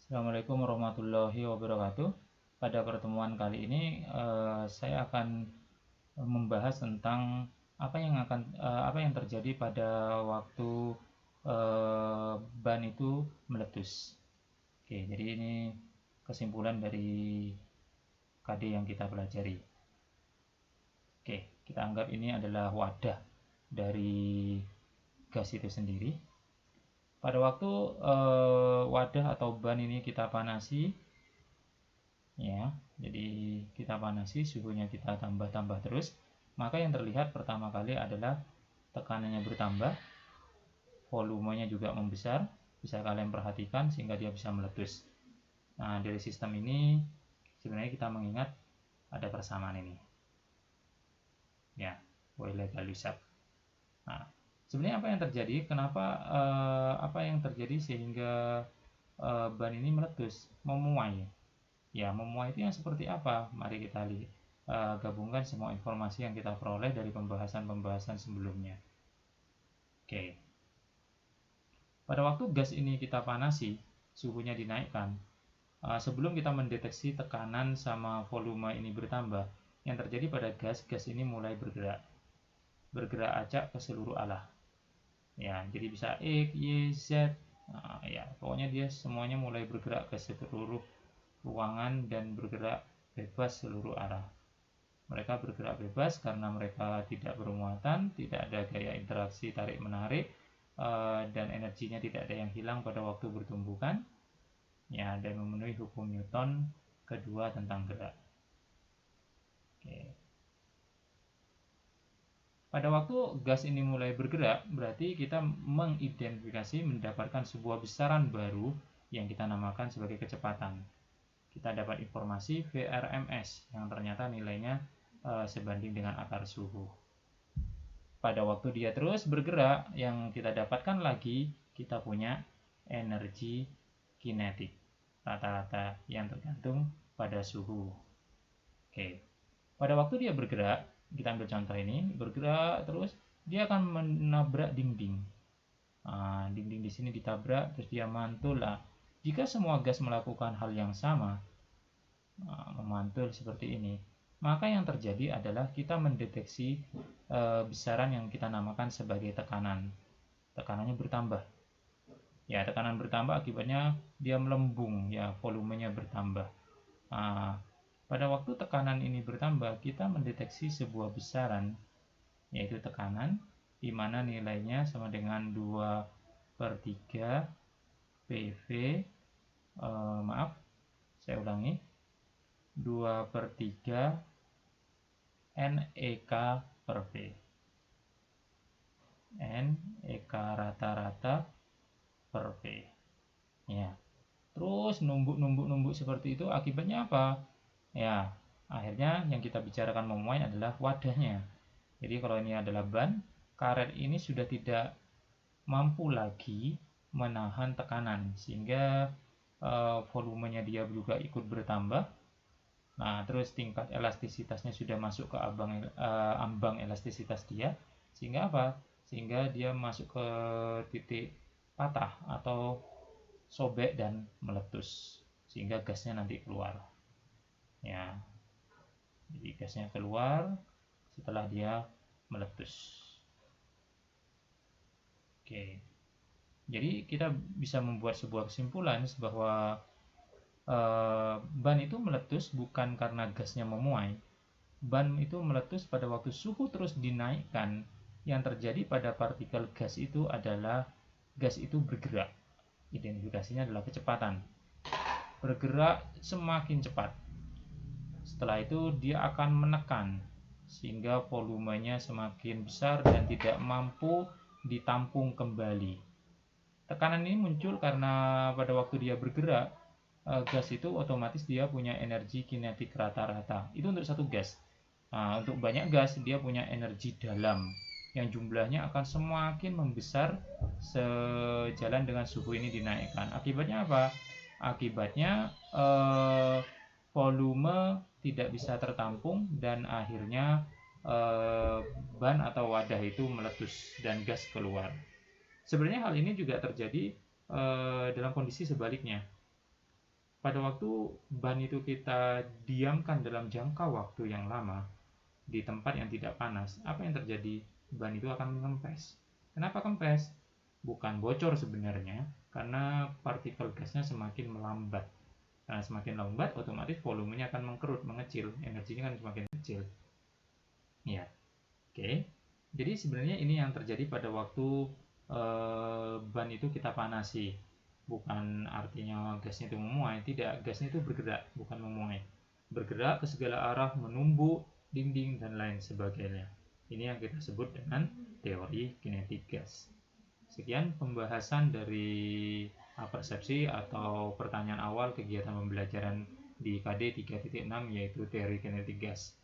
Assalamualaikum warahmatullahi wabarakatuh. Pada pertemuan kali ini saya akan membahas tentang apa yang terjadi pada waktu ban itu meletus. Oke, jadi ini kesimpulan dari KD yang kita pelajari. Oke, kita anggap ini adalah wadah dari gas itu sendiri. Pada waktu wadah atau ban ini kita panasi, ya, jadi kita panasi, suhunya kita tambah terus, maka yang terlihat pertama kali adalah tekanannya bertambah, volumenya juga membesar, bisa kalian perhatikan sehingga dia bisa meletus. Nah, dari sistem ini sebenarnya kita mengingat ada persamaan ini, ya, Boyle Galusap. Nah, sebenarnya apa yang terjadi? Apa yang terjadi sehingga ban ini meletus, memuai? Ya, memuai itu yang seperti apa? Mari kita lihat, gabungkan semua informasi yang kita peroleh dari pembahasan-pembahasan sebelumnya. Oke. Pada waktu gas ini kita panasi, suhunya dinaikkan. Sebelum kita mendeteksi tekanan sama volume ini bertambah, yang terjadi pada gas ini mulai bergerak. Bergerak acak ke seluruh arah. Ya, jadi bisa X, Y, Z. Nah, ya, pokoknya dia semuanya mulai bergerak ke seluruh ruangan dan bergerak bebas seluruh arah. Mereka bergerak bebas karena mereka tidak bermuatan, tidak ada gaya interaksi tarik-menarik, dan energinya tidak ada yang hilang pada waktu bertumbukan, ya, dan memenuhi hukum Newton kedua tentang gerak. Oke. Pada waktu gas ini mulai bergerak, berarti kita mengidentifikasi mendapatkan sebuah besaran baru yang kita namakan sebagai kecepatan. Kita dapat informasi VRMS yang ternyata nilainya sebanding dengan akar suhu. Pada waktu dia terus bergerak, yang kita dapatkan lagi, kita punya energi kinetik rata-rata yang tergantung pada suhu. Oke. Pada waktu dia bergerak, kita ambil contoh ini, bergerak terus, dia akan menabrak dinding. Dinding di sini ditabrak, terus dia mantul. Jika semua gas melakukan hal yang sama, memantul seperti ini, maka yang terjadi adalah kita mendeteksi besaran yang kita namakan sebagai tekanan. Tekanannya bertambah. Ya, tekanan bertambah akibatnya dia melembung, ya, volumenya bertambah. Pada waktu tekanan ini bertambah, kita mendeteksi sebuah besaran, yaitu tekanan, di mana nilainya sama dengan 2/3 PV, saya ulangi, 2/3 NEK per V. NEK rata-rata per V. Ya. Terus numbuk seperti itu, akibatnya apa? Ya, akhirnya yang kita bicarakan memuai adalah wadahnya. Jadi kalau ini adalah ban, karet ini sudah tidak mampu lagi menahan tekanan, sehingga volumenya dia juga ikut bertambah. Nah, terus tingkat elastisitasnya sudah masuk ke ambang elastisitas dia, sehingga apa? Sehingga dia masuk ke titik patah atau sobek dan meletus, sehingga gasnya nanti keluar. Ya, jadi gasnya keluar setelah dia meletus. Oke, jadi kita bisa membuat sebuah kesimpulan bahwa ban itu meletus bukan karena gasnya memuai. Ban itu meletus pada waktu suhu terus dinaikkan. Yang terjadi pada partikel gas itu adalah gas itu bergerak. Identifikasinya adalah kecepatan. Bergerak semakin cepat. Setelah itu dia akan menekan sehingga volumenya semakin besar dan tidak mampu ditampung kembali. Tekanan ini muncul karena pada waktu dia bergerak, gas itu otomatis dia punya energi kinetik rata-rata. Itu untuk satu gas. Untuk banyak gas dia punya energi dalam yang jumlahnya akan semakin membesar sejalan dengan suhu ini dinaikkan. Akibatnya apa? Akibatnya volume tidak bisa tertampung dan akhirnya ban atau wadah itu meletus dan gas keluar. Sebenarnya hal ini juga terjadi dalam kondisi sebaliknya. pada waktu ban itu kita diamkan dalam jangka waktu yang lama di tempat yang tidak panas, apa yang terjadi? Ban itu akan mengempes. Kenapa kempes? Bukan bocor sebenarnya, karena partikel gasnya semakin melambat. Karena semakin lambat, otomatis volumenya akan mengkerut, mengecil, energinya kan semakin kecil. Ya, oke. Jadi sebenarnya ini yang terjadi pada waktu ban itu kita panasi. Bukan artinya gasnya itu memuai, tidak, gasnya itu bergerak, bukan memuai. Bergerak ke segala arah, menumbuk dinding dan lain sebagainya. Ini yang kita sebut dengan teori kinetik gas. Sekian pembahasan dari persepsi atau pertanyaan awal kegiatan pembelajaran di KD 3.6 yaitu teori kinetik gas.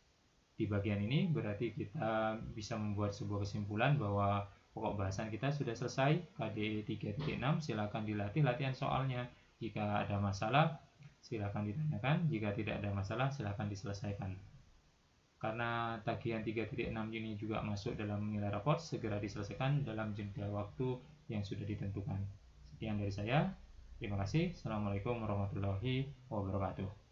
Di bagian ini berarti kita bisa membuat sebuah kesimpulan bahwa pokok bahasan kita sudah selesai. KD 3.6 silakan dilatih latihan soalnya. Jika ada masalah silakan ditanyakan, jika tidak ada masalah silakan diselesaikan. Karena tagihan 3.6 ini juga masuk dalam nilai raport, segera diselesaikan dalam jeda waktu yang sudah ditentukan. Sekian dari saya. Terima kasih. Assalamualaikum warahmatullahi wabarakatuh.